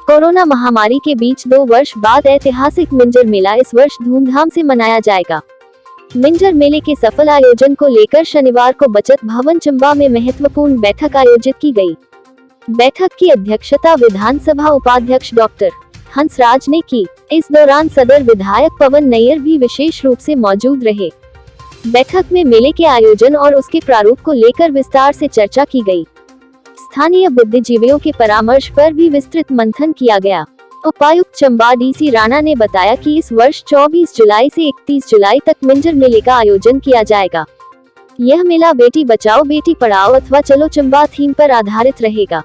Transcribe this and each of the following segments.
Corona महामारी के बीच 2 वर्ष बाद ऐतिहासिक मिंजर मेला इस वर्ष धूमधाम से मनाया जाएगा। मिंजर मेले के सफल आयोजन को लेकर शनिवार को बचत भवन चंबा में महत्वपूर्ण बैठक आयोजित की गई। बैठक की अध्यक्षता विधानसभा उपाध्यक्ष डॉक्टर हंसराज ने की। इस दौरान सदर विधायक पवन नैयर भी विशेष रूप से मौजूद रहे। बैठक में मेले के आयोजन और उसके प्रारूप को लेकर विस्तार से चर्चा की गई। स्थानीय बुद्धिजीवियों के परामर्श पर भी विस्तृत मंथन किया गया। उपायुक्त चंबा डीसी राणा ने बताया कि इस वर्ष 24 जुलाई से 31 जुलाई तक मिंजर मेले का आयोजन किया जाएगा। यह मेला बेटी बचाओ बेटी पढ़ाओ अथवा चलो चंबा थीम पर आधारित रहेगा।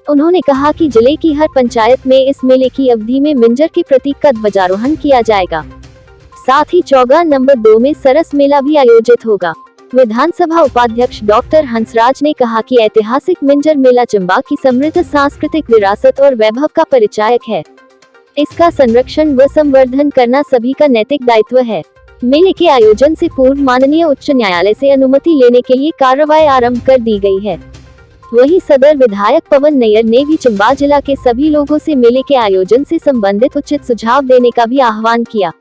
उन्होंने कहा कि जिले की हर पंचायत में इस मेले की अवधि में मिंजर के प्रतीक का ध्वजारोहण किया जाएगा। साथ ही चौगान नंबर 2 में सरस मेला भी आयोजित होगा। विधानसभा उपाध्यक्ष डॉक्टर हंसराज ने कहा कि ऐतिहासिक मिंजर मेला चंबा की समृद्ध सांस्कृतिक विरासत और वैभव का परिचायक है। इसका संरक्षण व संवर्धन करना सभी का नैतिक दायित्व है। मेले के आयोजन से पूर्व माननीय उच्च न्यायालय से अनुमति लेने के लिए कार्रवाई आरंभ कर दी गई है। वहीं सदर विधायक पवन नैयर ने भी चंबा जिला के सभी लोगों से मेले के आयोजन से संबंधित उचित सुझाव देने का भी आह्वान किया।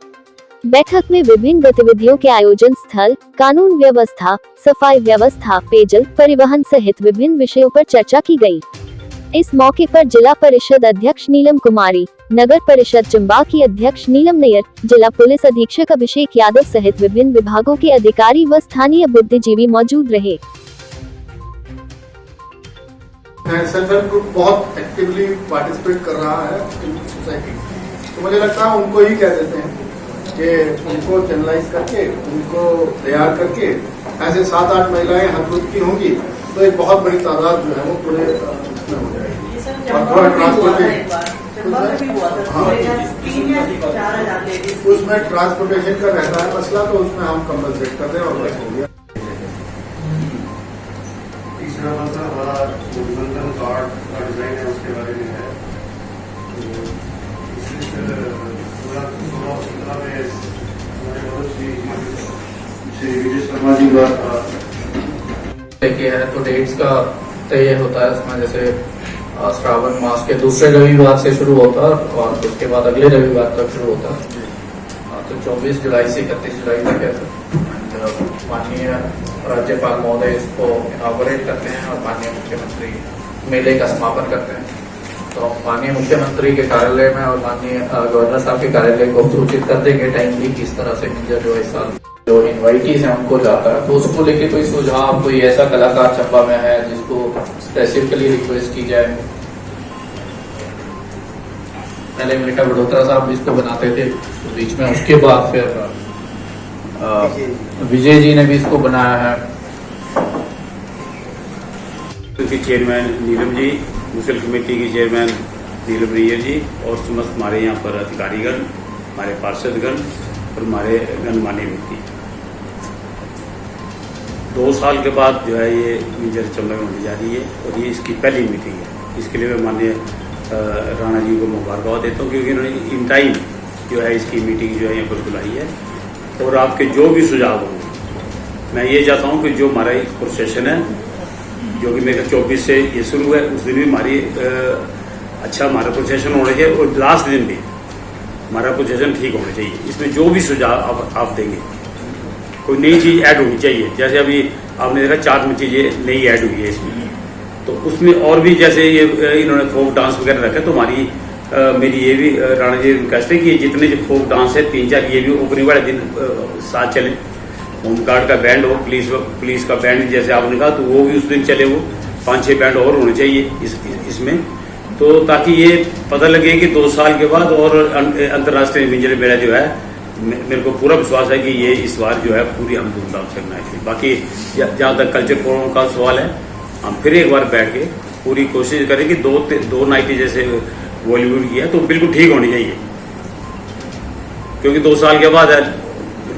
बैठक में विभिन्न गतिविधियों के आयोजन स्थल, कानून व्यवस्था, सफाई व्यवस्था, पेयजल, परिवहन सहित विभिन्न विषयों पर चर्चा की गई। इस मौके पर जिला परिषद अध्यक्ष नीलम कुमारी, नगर परिषद चंबा की अध्यक्ष नीलम नैयर, जिला पुलिस अधीक्षक अभिषेक यादव सहित विभिन्न विभागों के अधिकारी व स्थानीय बुद्धिजीवी मौजूद रहे। सेल्फ हेल्प ग्रुप बहुत एक्टिवली पार्टिसिपेट कर रहा है इन सोसाइटी, तो मुझे लगता है उनको ही कह देते हैं कि उनको चैनलाइज करके उनको तैयार करके ऐसे 7-8 महिलाएं हर ग्रुप की होंगी तो एक बहुत बड़ी तादाद जो है वो पूरे उसमें हो जाएगी। और थोड़ा उसमें ट्रांसपोर्टेशन का रहता है मसला, तो उसमें हम कंपलसेट कर दें और बस हो गया। तीसरा मसला हमारा गोल्डन कार्ड का डिजाइन है, उसके बारे में है। है तो डेट्स का तय होता है उसमें, जैसे श्रावण मास के दूसरे रविवार से शुरू होता है और उसके बाद अगले रविवार तक शुरू होता है। तो 24 जुलाई से 31 जुलाई तक है। माननीय राज्यपाल महोदय इसको इनॉग्रेट करते हैं और माननीय मुख्यमंत्री मेले का समापन करते हैं। तो माननीय मुख्यमंत्री के कार्यालय में और माननीय गवर्नर साहब के कार्यालय को सूचित कर देंगे टाइमली किस तरह से मिंजर जो इस साल जो इन्वाइटीज है उनको जाता है। तो उसको लेके कोई सुझाव, कोई ऐसा कलाकार चंबा में है जिसको स्पेसिफिकली रिक्वेस्ट की जाए। पहले मेटा बड़ोत्रा साहब इसको बनाते थे तो बीच में, उसके बाद फिर विजय जी ने भी इसको बनाया है। Chairman Neelam ji, municipal committee की चेयरमैन नीलम नैयर जी और समस्त हमारे यहाँ पर अधिकारीगण, हमारे पार्षदगण और हमारे गणमान्य व्यक्ति। 2 साल के बाद जो है ये मिंजर चंबा में होने जा रही है और ये इसकी पहली मीटिंग है। इसके लिए मैं माननीय राणा जी को मुबारकबाद देता हूँ क्योंकि उन्होंने इन टाइम जो है इसकी मीटिंग जो है यहाँ पर बुलाई है। और आपके जो भी सुझाव होंगे, मैं ये चाहता हूँ कि जो हमारा एक प्रोसेशन है जो कि मेरे 24 से ये शुरू है, उस दिन भी हमारी अच्छा हमारा प्रोसेशन होना चाहिए और लास्ट दिन भी हमारा प्रोसेशन ठीक होना चाहिए। इसमें जो भी सुझाव आप देंगे, कोई नई चीज़ ऐड होनी चाहिए। जैसे अभी आपने देखा 4 चीज़ें नई ऐड हुई है इसमें, तो उसमें और भी जैसे ये इन्होंने फोक डांस वगैरह रखा, तो हमारी मेरी ये भी राणा जी रिक्वेस्ट है कि जितने जो फोक डांस है 3-4 ये भी ओपनिंग वाले दिन साथ चले। होमगार्ड का बैंड हो, पुलिस का बैंड जैसे आपने कहा, तो वो भी उस दिन चले। वो 5-6 बैंड और होने चाहिए इसमें, तो ताकि ये पता लगे कि 2 साल के बाद और अंतर्राष्ट्रीय मिंजर मेला जो है, मेरे को पूरा विश्वास है कि ये इस बार जो है पूरी हम धूमधाम से मनाएंगे। बाकी जहाँ तक कल्चर प्रोग्राम का सवाल है, हम फिर एक बार बैठ के पूरी कोशिश करें कि 2 नाइटें जैसे बॉलीवुड की है तो बिल्कुल ठीक होनी चाहिए। क्योंकि 2 साल के बाद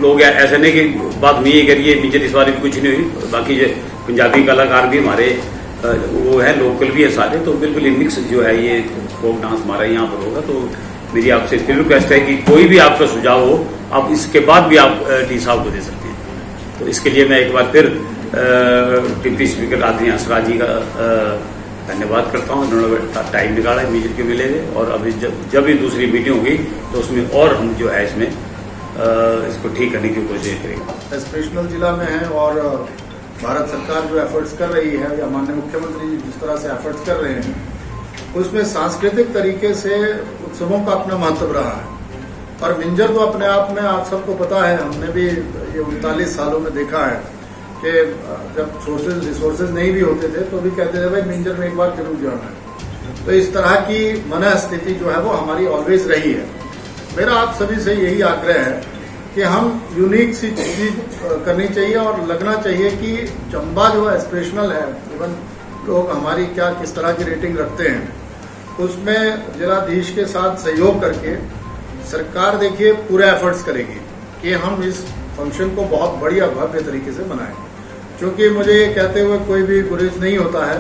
लोग ऐसे नहीं कि बात नहीं करिए मिंजर इस बार भी कुछ नहीं हुई। बाकी जो पंजाबी कलाकार भी हमारे वो है, लोकल भी है सारे, तो बिल्कुल मिक्स जो है ये फोक डांस हमारा यहाँ पर होगा। तो मेरी आपसे फिर रिक्वेस्ट है कि कोई भी आपका सुझाव हो, आप इसके बाद भी आप डी साहब को दे सकते हैं। तो इसके लिए मैं एक बार फिर डिप्टी स्पीकर आदरणीय हंसराज जी का धन्यवाद करता हूँ, उन्होंने टाइम निकाला मीजर के मिलेंगे और अभी जब भी दूसरी मीटिंग होगी तो उसमें और हम जो है इसमें इसको ठीक करने की कोशिश करेंगे। एस्पिरेशनल जिला में है और भारत सरकार जो एफर्ट्स कर रही है या माननीय मुख्यमंत्री जिस तरह से एफर्ट्स कर रहे हैं उसमें सांस्कृतिक तरीके से उत्सवों का अपना महत्व रहा है। और मिंजर तो अपने आप में आप सबको पता है, हमने भी ये 39 सालों में देखा है कि जब रिसोर्सेज नहीं भी होते थे तो भी कहते थे भाई मिंजर में एक बार जरूर जाना है। तो इस तरह की मन स्थिति जो है वो हमारी ऑलवेज रही है। मेरा आप सभी से यही आग्रह है कि हम यूनिक सी चीज करनी चाहिए और लगना चाहिए कि चंबा जो एस्पिरेशनल है, इवन लोग हमारी क्या किस तरह की रेटिंग रखते हैं, उसमें जिलाधीश के साथ सहयोग करके सरकार देखिए पूरा एफर्ट्स करेगी कि हम इस फंक्शन को बहुत बढ़िया भव्य तरीके से मनाएं। क्योंकि मुझे ये कहते हुए कोई भी गुरेज नहीं होता है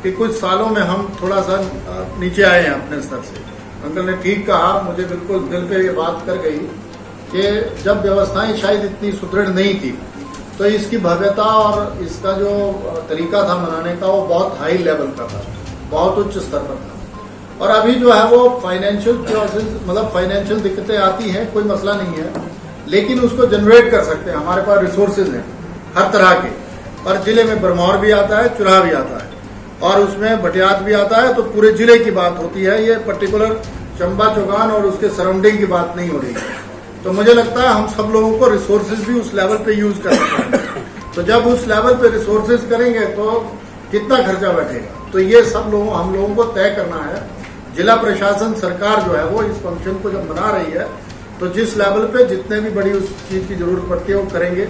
कि कुछ सालों में हम थोड़ा सा नीचे आए हैं अपने स्तर से। अंकल ने ठीक कहा, मुझे बिल्कुल दिल पे ये बात कर गई कि जब व्यवस्थाएं शायद इतनी सुदृढ़ नहीं थी तो इसकी भव्यता और इसका जो तरीका था मनाने का वो बहुत हाई लेवल का था, बहुत उच्च स्तर पर था। और अभी जो है वो फाइनेंशियल मतलब फाइनेंशियल दिक्कतें आती हैं, कोई मसला नहीं है, लेकिन उसको जनरेट कर सकते हैं। हमारे पास रिसोर्सेज हैं हर तरह के, और जिले में बरमौर भी आता है, चुराह भी आता है और उसमें भटियात भी आता है, तो पूरे जिले की बात होती है। ये पर्टिकुलर चंबा चौगान और उसके सराउंडिंग की बात नहीं हो रही है। तो मुझे लगता है हम सब लोगों को रिसोर्सेज भी उस लेवल पे यूज करना पड़ेगा। तो जब उस लेवल पे रिसोर्सेज करेंगे तो कितना खर्चा बैठेगा, तो ये सब हम लोगों को तय करना है। जिला प्रशासन सरकार जो है वो इस फंक्शन को जब मना रही है तो जिस लेवल पे जितने भी बड़ी उस चीज की जरूरत पड़ती है वो करेंगे।